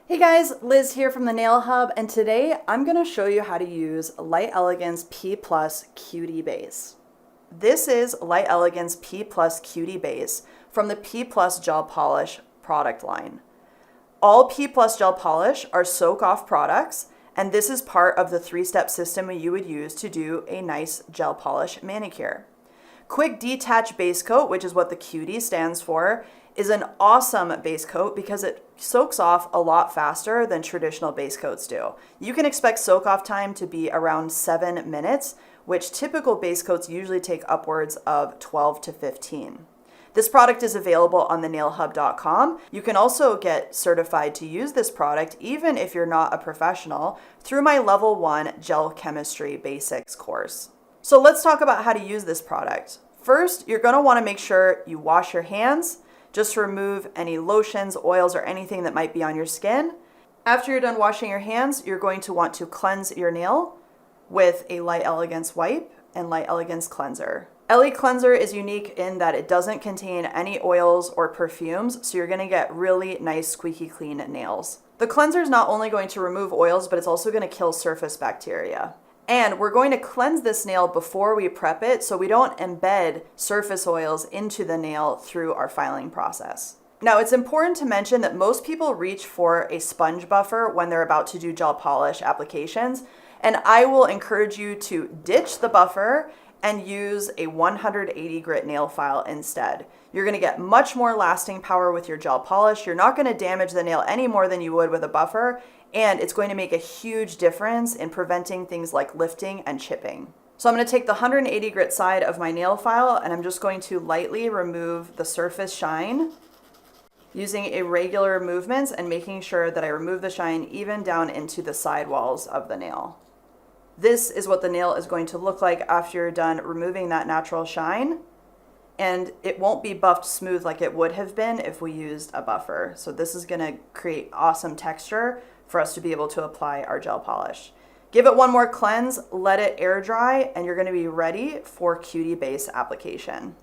Hey guys, Liz here from the Nail Hub, and today I'm going to show you how to use Light Elegance P Plus Cutie Base. This is Light Elegance P Plus Cutie Base from the P Plus Gel Polish product line. All P Plus Gel Polish are soak-off products, and this is part of the three-step system you would use to do a nice gel polish manicure. Quick Detach Base Coat, which is what the Cutie stands for, is an awesome base coat because it soaks off a lot faster than traditional base coats do. You can expect soak off time to be around 7 minutes, which typical base coats usually take upwards of 12 to 15. This product is available on thenailhub.com. You can also get certified to use this product even if you're not a professional through my level 1 gel chemistry basics course. So let's talk about how to use this product. First, you're going to want to make sure you wash your hands. Just remove any lotions, oils, or anything that might be on your skin. After you're done washing your hands, you're going to want to cleanse your nail with a Light Elegance wipe and Light Elegance cleanser. LE cleanser is unique in that it doesn't contain any oils or perfumes, so you're going to get really nice squeaky clean nails. The cleanser is not only going to remove oils, but it's also going to kill surface bacteria. And we're going to cleanse this nail before we prep it so we don't embed surface oils into the nail through our filing process. Now, it's important to mention that most people reach for a sponge buffer when they're about to do gel polish applications, and I will encourage you to ditch the buffer and use a 180 grit nail file instead. You're going to get much more lasting power with your gel polish. You're not going to damage the nail any more than you would with a buffer, and it's going to make a huge difference in preventing things like lifting and chipping. So I'm going to take the 180 grit side of my nail file and I'm just going to lightly remove the surface shine using irregular movements and making sure that I remove the shine even down into the sidewalls of the nail. This is what the nail is going to look like after you're done removing that natural shine, and it won't be buffed smooth like it would have been if we used a buffer. So this is going to create awesome texture for us to be able to apply our gel polish. Give it one more cleanse, let it air dry, and you're going to be ready for Cutie Base application.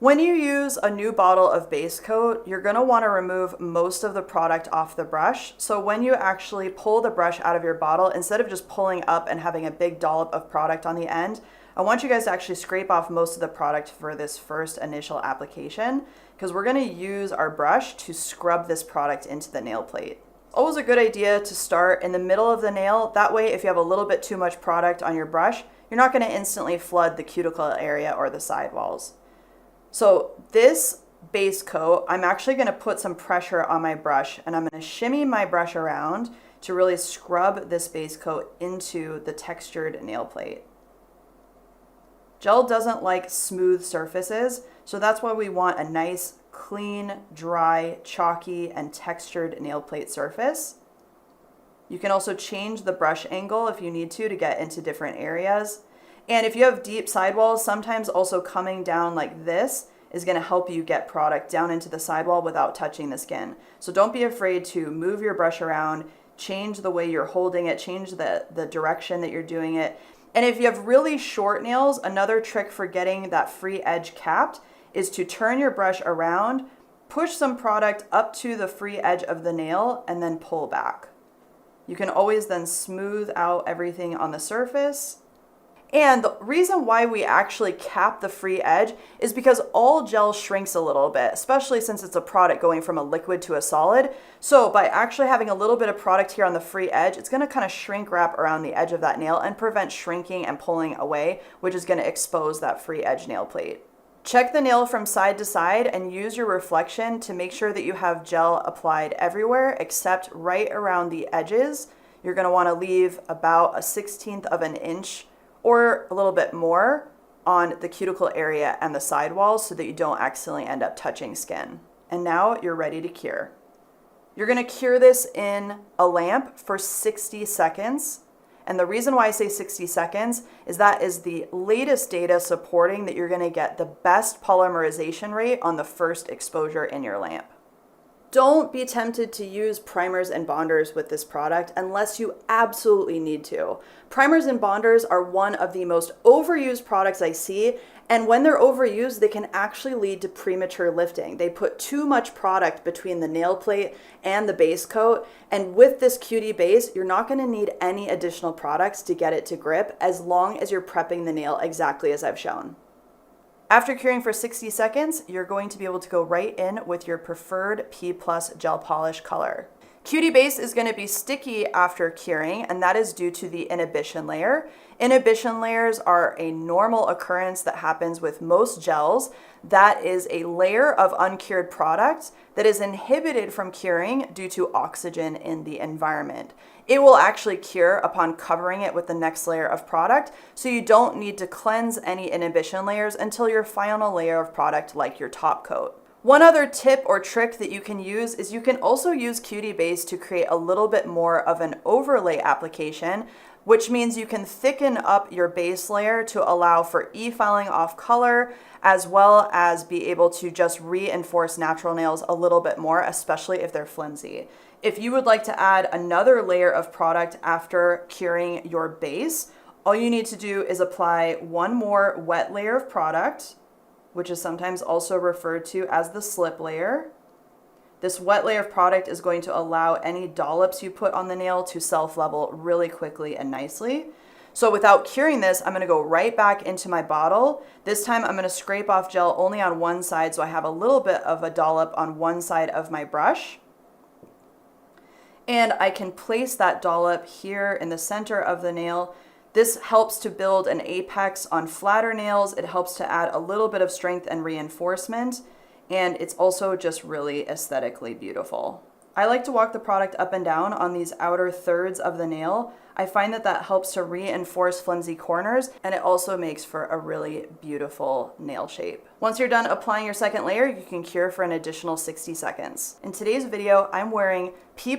When you use a new bottle of base coat, you're going to want to remove most of the product off the brush. So when you actually pull the brush out of your bottle, instead of just pulling up and having a big dollop of product on the end, I want you guys to actually scrape off most of the product for this first initial application, because we're going to use our brush to scrub this product into the nail plate. Always a good idea to start in the middle of the nail. That way, if you have a little bit too much product on your brush, you're not going to instantly flood the cuticle area or the sidewalls. So this base coat, I'm actually going to put some pressure on my brush and I'm going to shimmy my brush around to really scrub this base coat into the textured nail plate. Gel doesn't like smooth surfaces, so that's why we want a nice, clean, dry, chalky, and textured nail plate surface. You can also change the brush angle if you need to get into different areas. And if you have deep sidewalls, sometimes also coming down like this is going to help you get product down into the sidewall without touching the skin. So don't be afraid to move your brush around, change the way you're holding it, change the direction that you're doing it. And if you have really short nails, another trick for getting that free edge capped is to turn your brush around, push some product up to the free edge of the nail, and then pull back. You can always then smooth out everything on the surface. And the reason why we actually cap the free edge is because all gel shrinks a little bit, especially since it's a product going from a liquid to a solid. So by actually having a little bit of product here on the free edge, it's going to kind of shrink wrap around the edge of that nail and prevent shrinking and pulling away, which is going to expose that free edge nail plate. Check the nail from side to side and use your reflection to make sure that you have gel applied everywhere except right around the edges. You're going to want to leave about a 1/16 of an inch or a little bit more on the cuticle area and the sidewalls so that you don't accidentally end up touching skin. And now you're ready to cure. You're going to cure this in a lamp for 60 seconds. And the reason why I say 60 seconds is that is the latest data supporting that you're going to get the best polymerization rate on the first exposure in your lamp. Don't be tempted to use primers and bonders with this product unless you absolutely need to. Primers and bonders are one of the most overused products I see, And when they're overused, they can actually lead to premature lifting. They put too much product between the nail plate and the base coat. And with this cutie base, you're not gonna need any additional products to get it to grip as long as you're prepping the nail exactly as I've shown. After curing for 60 seconds, you're going to be able to go right in with your preferred P+ gel polish color. Cutie base is going to be sticky after curing, and that is due to the inhibition layer. Inhibition layers are a normal occurrence that happens with most gels. That is a layer of uncured product that is inhibited from curing due to oxygen in the environment. It will actually cure upon covering it with the next layer of product, so you don't need to cleanse any inhibition layers until your final layer of product, like your top coat. One other tip or trick that you can use is you can also use cutie base to create a little bit more of an overlay application, which means you can thicken up your base layer to allow for e-filing off color, as well as be able to just reinforce natural nails a little bit more, especially if they're flimsy. If you would like to add another layer of product after curing your base, all you need to do is apply one more wet layer of product, which is sometimes also referred to as the slip layer. This wet layer of product is going to allow any dollops you put on the nail to self-level really quickly and nicely. So without curing this, I'm gonna go right back into my bottle. This time I'm gonna scrape off gel only on one side, so I have a little bit of a dollop on one side of my brush. And I can place that dollop here in the center of the nail. This helps to build an apex on flatter nails. It helps to add a little bit of strength and reinforcement, and it's also just really aesthetically beautiful. I like to walk the product up and down on these outer thirds of the nail. I find that that helps to reinforce flimsy corners, and it also makes for a really beautiful nail shape. Once you're done applying your second layer, you can cure for an additional 60 seconds. In today's video, I'm wearing P+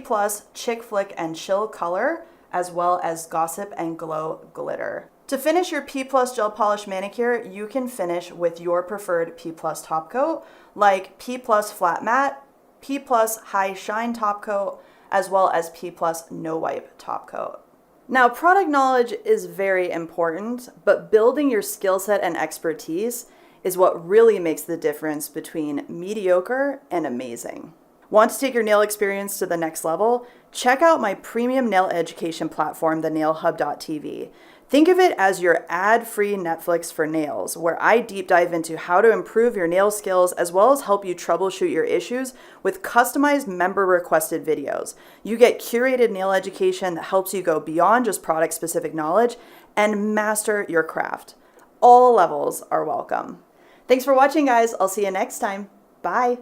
Chick Flick and Chill color, as well as Gossip and Glow glitter. To finish your P+ gel polish manicure, you can finish with your preferred P+ top coat, like P+ flat matte, P+ high shine top coat, as well as P+ no wipe top coat. Now, product knowledge is very important, but building your skill set and expertise is what really makes the difference between mediocre and amazing. Want to take your nail experience to the next level? Check out my premium nail education platform, thenailhub.tv. Think of it as your ad-free Netflix for nails, where I deep dive into how to improve your nail skills as well as help you troubleshoot your issues with customized member-requested videos. You get curated nail education that helps you go beyond just product-specific knowledge and master your craft. All levels are welcome. Thanks for watching, guys. I'll see you next time. Bye.